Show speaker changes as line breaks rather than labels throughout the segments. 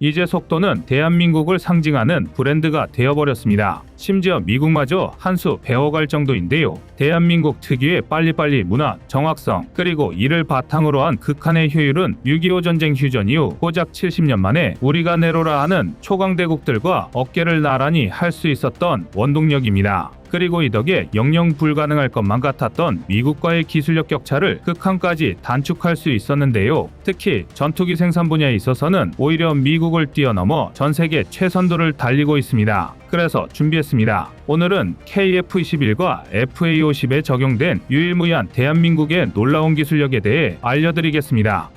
이제 속도는 대한민국을 상징하는 브랜드가 되어버렸습니다. 심지어 미국마저 한 수 배워갈 정도인데요. 대한민국 특유의 빨리빨리 문화, 정확성, 그리고 이를 바탕으로 한 극한의 효율은 6.25 전쟁 휴전 이후 고작 70년 만에 우리가 내로라 하는 초강대국들과 어깨를 나란히 할 수 있었던 원동력입니다. 그리고 이 덕에 영영 불가능할 것만 같았던 미국과의 기술력 격차를 극한까지 단축할 수 있었는데요. 특히 전투기 생산 분야에 있어서는 오히려 미국을 뛰어넘어 전 세계 최선도를 달리고 있습니다. 그래서 준비했습니다. 오늘은 KF-21과 FA-50에 적용된 유일무이한 대한민국의 놀라운 기술력에 대해 알려드리겠습니다.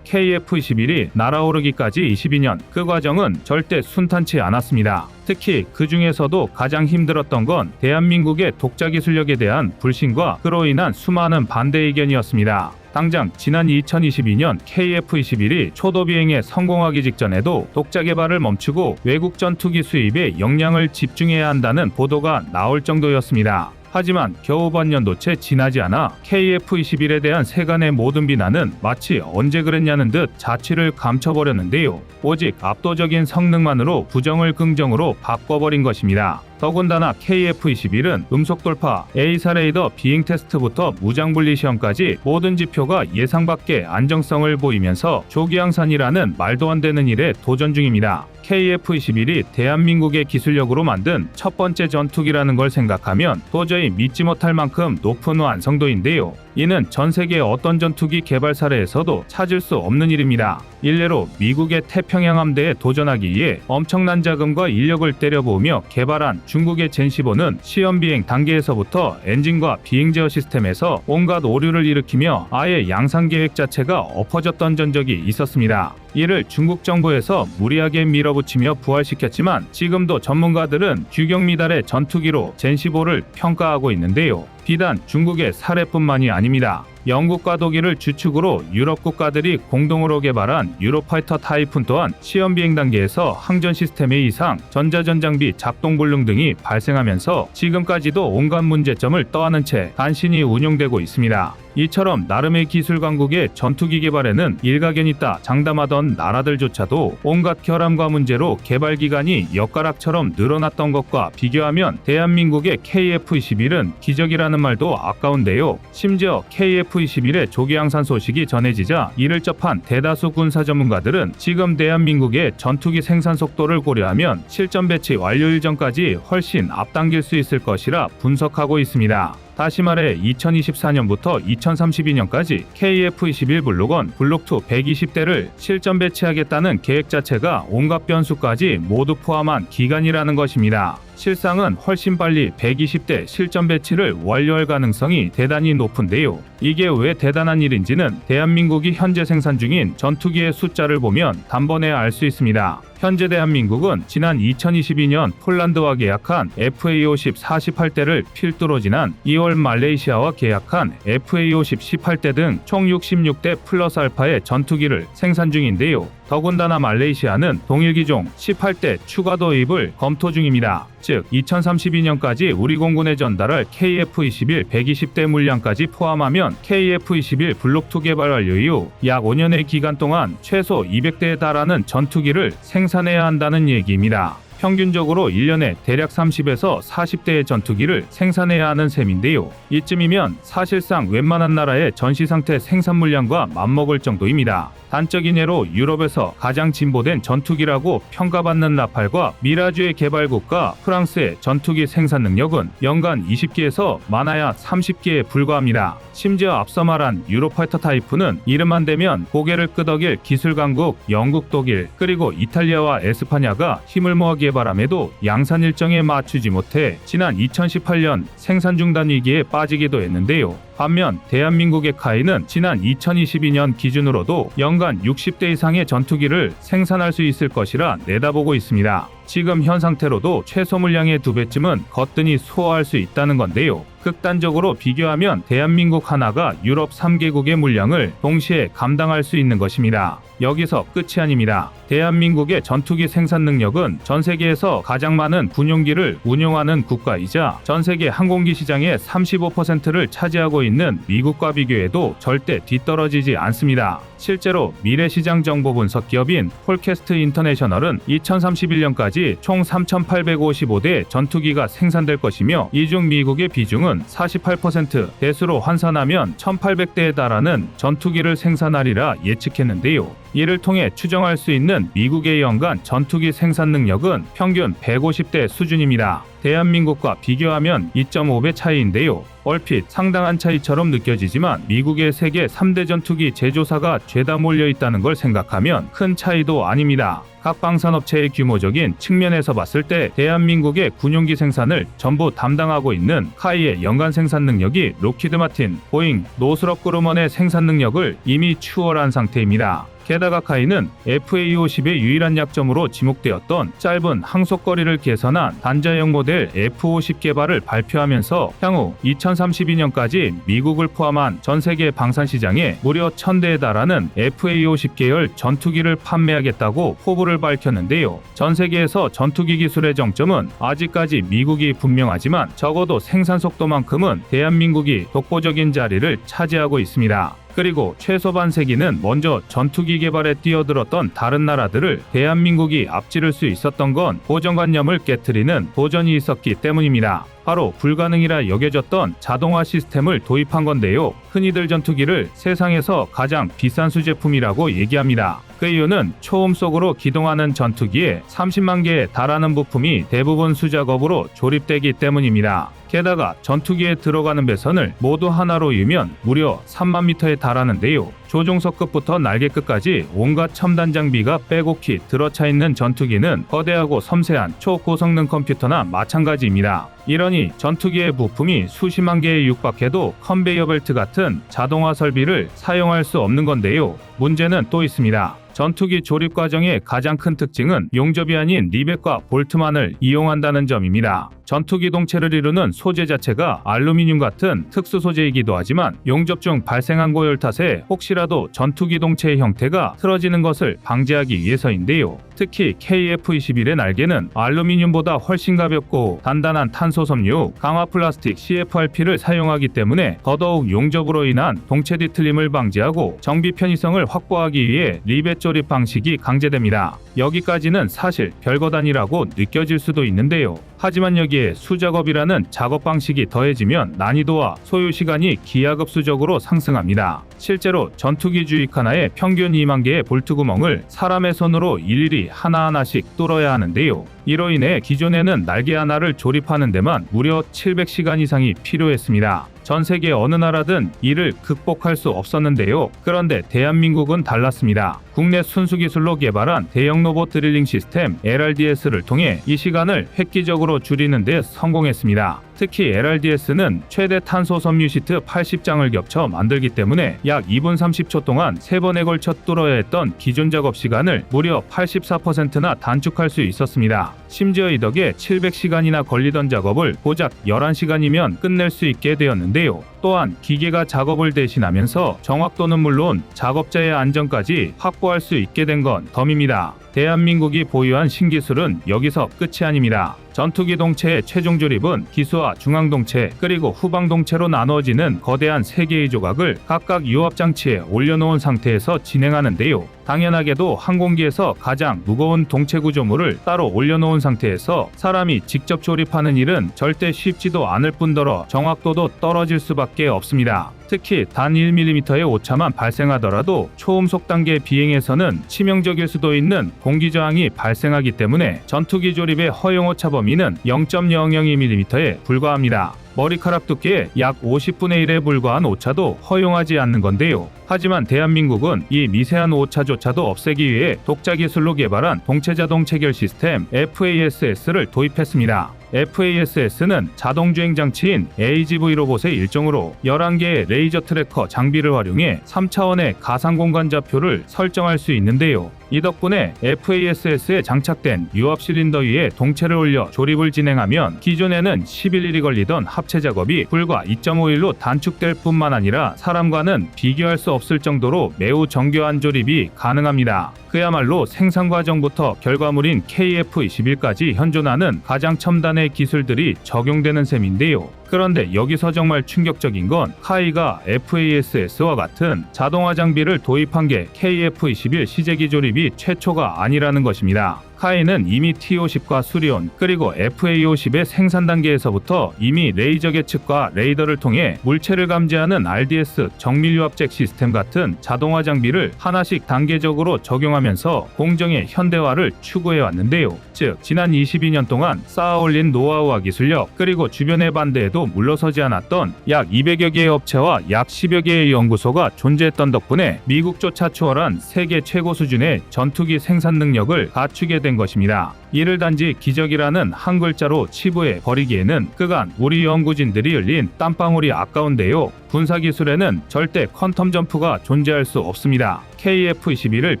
KF-21이 날아오르기까지 22년, 그 과정은 절대 순탄치 않았습니다. 특히 그 중에서도 가장 힘들었던 건 대한민국의 독자 기술력에 대한 불신과 그로 인한 수많은 반대 의견이었습니다. 당장 지난 2022년 KF-21이 초도 비행에 성공하기 직전에도 독자 개발을 멈추고 외국 전투기 수입에 역량을 집중해야 한다는 보도가 나올 정도였습니다. 하지만 겨우 반년도채 지나지 않아 KF-21에 대한 세간의 모든 비난은 마치 언제 그랬냐는 듯 자취를 감춰버렸는데요. 오직 압도적인 성능만으로 부정을 긍정으로 바꿔버린 것입니다. 더군다나 KF-21은 음속돌파, A사 레이더 비행 테스트부터 무장분리 시험까지 모든 지표가 예상 밖의 안정성을 보이면서 조기항산이라는 말도 안 되는 일에 도전 중입니다. KF-21이 대한민국의 기술력으로 만든 첫 번째 전투기라는 걸 생각하면 도저히 믿지 못할 만큼 높은 완성도인데요. 이는 전 세계 어떤 전투기 개발 사례에서도 찾을 수 없는 일입니다. 일례로 미국의 태평양 함대에 도전하기 위해 엄청난 자금과 인력을 때려부으며 개발한 중국의 젠15는 시험 비행 단계에서부터 엔진과 비행 제어 시스템에서 온갖 오류를 일으키며 아예 양산 계획 자체가 엎어졌던 전적이 있었습니다. 이를 중국 정부에서 무리하게 밀어붙이며 부활시켰지만 지금도 전문가들은 규격 미달의 전투기로 젠15를 평가하고 있는데요. 비단 중국의 사례뿐만이 아닙니다. 영국과 독일을 주축으로 유럽 국가들이 공동으로 개발한 유로파이터 타이푼 또한 시험 비행 단계에서 항전 시스템의 이상, 전자전장비 작동 불능 등이 발생하면서 지금까지도 온갖 문제점을 떠안은 채 간신히 운용되고 있습니다. 이처럼 나름의 기술 강국의 전투기 개발에는 일가견 있다 장담하던 나라들조차도 온갖 결함과 문제로 개발 기간이 엿가락처럼 늘어났던 것과 비교하면 대한민국의 KF-21은 기적이라는 말도 아까운데요. 심지어 KF-21의 조기항산 소식이 전해지자 이를 접한 대다수 군사 전문가들은 지금 대한민국의 전투기 생산 속도를 고려하면 실전 배치 완료일 전까지 훨씬 앞당길 수 있을 것이라 분석하고 있습니다. 다시 말해 2024년부터 2032년까지 KF-21 블록1, 블록2 120대를 실전 배치하겠다는 계획 자체가 온갖 변수까지 모두 포함한 기간이라는 것입니다. 실상은 훨씬 빨리 120대 실전 배치를 완료할 가능성이 대단히 높은데요. 이게 왜 대단한 일인지는 대한민국이 현재 생산 중인 전투기의 숫자를 보면 단번에 알 수 있습니다. 현재 대한민국은 지난 2022년 폴란드와 계약한 FA-50 48대를 필두로 지난 2월 말레이시아와 계약한 FA-50 18대 등 총 66대 플러스 알파의 전투기를 생산 중인데요. 더군다나 말레이시아는 동일기종 18대 추가 도입을 검토 중입니다. 즉 2032년까지 우리 공군에 전달할 KF-21 120대 물량까지 포함하면 KF-21 블록2 개발 완료 이후 약 5년의 기간 동안 최소 200대에 달하는 전투기를 생산해야 한다는 얘기입니다. 평균적으로 1년에 대략 30에서 40대의 전투기를 생산해야 하는 셈인데요. 이쯤이면 사실상 웬만한 나라의 전시상태 생산 물량과 맞먹을 정도입니다. 단적인 예로 유럽에서 가장 진보된 전투기라고 평가받는 라팔과 미라주의 개발국가 프랑스의 전투기 생산 능력은 연간 20기에서 많아야 30기에 불과합니다. 심지어 앞서 말한 유로파이터 타이푼은 이름만 대면 고개를 끄덕일 기술 강국 영국, 독일, 그리고 이탈리아와 에스파냐가 힘을 모아 개발함에도 양산 일정에 맞추지 못해 지난 2018년 생산 중단 위기에 빠지기도 했는데요. 반면 대한민국의 카이는 지난 2022년 기준으로도 연간 60대 이상의 전투기를 생산할 수 있을 것이라 내다보고 있습니다. 지금 현 상태로도 최소 물량의 2배쯤은 거뜬히 소화할 수 있다는 건데요. 극단적으로 비교하면 대한민국 하나가 유럽 3개국의 물량을 동시에 감당할 수 있는 것입니다. 여기서 끝이 아닙니다. 대한민국의 전투기 생산 능력은 전 세계에서 가장 많은 군용기를 운용하는 국가이자 전 세계 항공기 시장의 35%를 차지하고 있는 미국과 비교해도 절대 뒤떨어지지 않습니다. 실제로 미래시장 정보 분석 기업인 폴캐스트 인터내셔널은 2031년까지 총 3,855대 전투기가 생산될 것이며 이 중 미국의 비중은 48%, 대수로 환산하면 1,800대에 달하는 전투기를 생산하리라 예측했는데요. 이를 통해 추정할 수 있는 미국의 연간 전투기 생산 능력은 평균 150대 수준입니다. 대한민국과 비교하면 2.5배 차이인데요. 얼핏 상당한 차이처럼 느껴지지만 미국의 세계 3대 전투기 제조사가 죄다 몰려 있다는 걸 생각하면 큰 차이도 아닙니다. 각 방산업체의 규모적인 측면에서 봤을 때 대한민국의 군용기 생산을 전부 담당하고 있는 카이의 연간 생산 능력이 록히드 마틴, 보잉, 노스럽 그루먼의 생산 능력을 이미 추월한 상태입니다. 게다가 카이는 FA-50의 유일한 약점으로 지목되었던 짧은 항속거리를 개선한 단자형 모델 F-50 개발을 발표하면서 향후 2032년까지 미국을 포함한 전 세계 방산 시장에 무려 1,000대에 달하는 FA-50 계열 전투기를 판매하겠다고 포부를 밝혔는데요. 전 세계에서 전투기 기술의 정점은 아직까지 미국이 분명하지만 적어도 생산 속도만큼은 대한민국이 독보적인 자리를 차지하고 있습니다. 그리고 최소 반세기는 먼저 전투기 개발에 뛰어들었던 다른 나라들을 대한민국이 앞지를 수 있었던 건 고정관념을 깨트리는 도전이 있었기 때문입니다. 바로 불가능이라 여겨졌던 자동화 시스템을 도입한 건데요. 흔히들 전투기를 세상에서 가장 비싼 수제품이라고 얘기합니다. 그 이유는 초음속으로 기동하는 전투기에 30만 개에 달하는 부품이 대부분 수작업으로 조립되기 때문입니다. 게다가 전투기에 들어가는 배선을 모두 하나로 이으면 무려 3만 미터에 달하는데요. 조종석급부터 날개끝까지 온갖 첨단 장비가 빼곡히 들어차 있는 전투기는 거대하고 섬세한 초고성능 컴퓨터나 마찬가지입니다. 이러니 전투기의 부품이 수십만 개에 육박해도 컨베이어 벨트 같은 자동화 설비를 사용할 수 없는 건데요. 문제는 또 있습니다. 전투기 조립 과정의 가장 큰 특징은 용접이 아닌 리벳과 볼트만을 이용한다는 점입니다. 전투기 동체를 이루는 소재 자체가 알루미늄 같은 특수 소재이기도 하지만 용접 중 발생한 고열 탓에 혹시라도 전투기 동체의 형태가 틀어지는 것을 방지하기 위해서인데요. 특히 KF-21의 날개는 알루미늄보다 훨씬 가볍고 단단한 탄소 섬유, 강화 플라스틱 CFRP를 사용하기 때문에 더더욱 용접으로 인한 동체 뒤틀림을 방지하고 정비 편의성을 확보하기 위해 리벳 조립 방식이 강제됩니다. 여기까지는 사실 별것 아니라고 느껴질 수도 있는데요. 하지만 여기에 수작업이라는 작업 방식이 더해지면 난이도와 소요 시간이 기하급수적으로 상승합니다. 실제로 전투기 주익 하나에 평균 2만 개의 볼트 구멍을 사람의 손으로 일일이 하나하나씩 뚫어야 하는데요. 이로 인해 기존에는 날개 하나를 조립하는 데만 무려 700시간 이상이 필요했습니다. 전 세계 어느 나라든 이를 극복할 수 없었는데요. 그런데 대한민국은 달랐습니다. 국내 순수 기술로 개발한 대형 로봇 드릴링 시스템 LRDS를 통해 이 시간을 획기적으로 줄이는 데 성공했습니다. 특히 LRDS는 최대 탄소 섬유 시트 80장을 겹쳐 만들기 때문에 약 2분 30초 동안 3번에 걸쳐 뚫어야 했던 기존 작업 시간을 무려 84%나 단축할 수 있었습니다. 심지어 이 덕에 700시간이나 걸리던 작업을 고작 11시간이면 끝낼 수 있게 되었는데요. 또한 기계가 작업을 대신하면서 정확도는 물론 작업자의 안전까지 확보할 수 있게 된 건 덤입니다. 대한민국이 보유한 신기술은 여기서 끝이 아닙니다. 전투기 동체의 최종 조립은 기수와 중앙동체 그리고 후방동체로 나누어지는 거대한 3개의 조각을 각각 유압장치에 올려놓은 상태에서 진행하는데요. 당연하게도 항공기에서 가장 무거운 동체 구조물을 따로 올려놓은 상태에서 사람이 직접 조립하는 일은 절대 쉽지도 않을 뿐더러 정확도도 떨어질 수밖에 없습니다. 특히 단 1mm의 오차만 발생하더라도 초음속 단계 비행에서는 치명적일 수도 있는 공기 저항이 발생하기 때문에 전투기 조립의 허용 오차 범위는 0.002mm에 불과합니다. 머리카락 두께의 약 50분의 1에 불과한 오차도 허용하지 않는 건데요. 하지만 대한민국은 이 미세한 오차조차도 없애기 위해 독자 기술로 개발한 동체 자동 체결 시스템 FASS를 도입했습니다. FASS는 자동 주행 장치인 AGV 로봇의 일종으로 11개의 레이저 트래커 장비를 활용해 3차원의 가상 공간 좌표를 설정할 수 있는데요. 이 덕분에 FASS에 장착된 유압 실린더 위에 동체를 올려 조립을 진행하면 기존에는 11일이 걸리던 합체 작업이 불과 2.5일로 단축될 뿐만 아니라 사람과는 비교할 수 없을 정도로 매우 정교한 조립이 가능합니다. 그야말로 생산 과정부터 결과물인 KF21까지 현존하는 가장 첨단의 기술들이 적용되는 셈인데요. 그런데 여기서 정말 충격적인 건 카이가 FASS와 같은 자동화 장비를 도입한 게 KF21 시제기 조립이 최초가 아니라는 것입니다. 카이는 이미 T50과 수리온 그리고 FA50의 생산 단계에서부터 이미 레이저 계측과 레이더를 통해 물체를 감지하는 RDS 정밀유압잭 시스템 같은 자동화 장비를 하나씩 단계적으로 적용하면서 공정의 현대화를 추구해 왔는데요. 즉 지난 22년 동안 쌓아올린 노하우와 기술력 그리고 주변의 반대에도 물러서지 않았던 약 200여 개의 업체와 약 10여 개의 연구소가 존재했던 덕분에 미국조차 추월한 세계 최고 수준의 전투기 생산 능력을 갖추게 된 것입니다. 이를 단지 기적이라는 한 글자로 치부해 버리기에는 그간 우리 연구진들이 흘린 땀방울이 아까운데요. 군사기술에는 절대 퀀텀 점프가 존재할 수 없습니다. KF-21을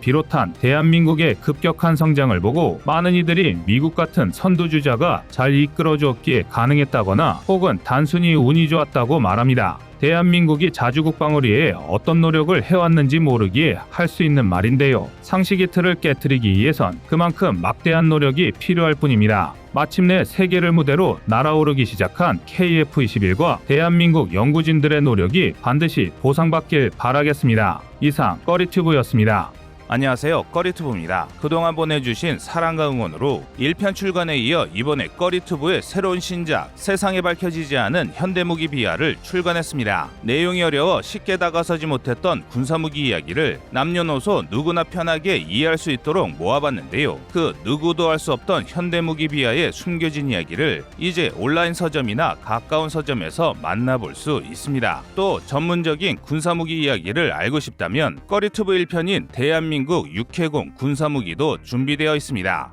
비롯한 대한민국의 급격한 성장을 보고 많은 이들이 미국 같은 선두주자가 잘 이끌어주었기에 가능했다거나 혹은 단순히 운이 좋았다고 말합니다. 대한민국이 자주국방을 위해 어떤 노력을 해왔는지 모르기에 할 수 있는 말인데요. 상식의 틀을 깨트리기 위해선 그만큼 막대한 노력이 필요할 뿐입니다. 마침내 세계를 무대로 날아오르기 시작한 KF-21과 대한민국 연구진들의 노력이 반드시 보상받길 바라겠습니다. 이상 꺼리튜브였습니다.
안녕하세요, 꺼리튜브입니다. 그동안 보내주신 사랑과 응원으로 1편 출간에 이어 이번에 꺼리튜브의 새로운 신작 세상에 밝혀지지 않은 현대무기 비하를 출간했습니다. 내용이 어려워 쉽게 다가서지 못했던 군사무기 이야기를 남녀노소 누구나 편하게 이해할 수 있도록 모아봤는데요. 그 누구도 알 수 없던 현대무기 비하의 숨겨진 이야기를 이제 온라인 서점이나 가까운 서점에서 만나볼 수 있습니다. 또 전문적인 군사무기 이야기를 알고 싶다면 꺼리튜브 1편인 대한민국 육해공 군사무기도 준비되어 있습니다.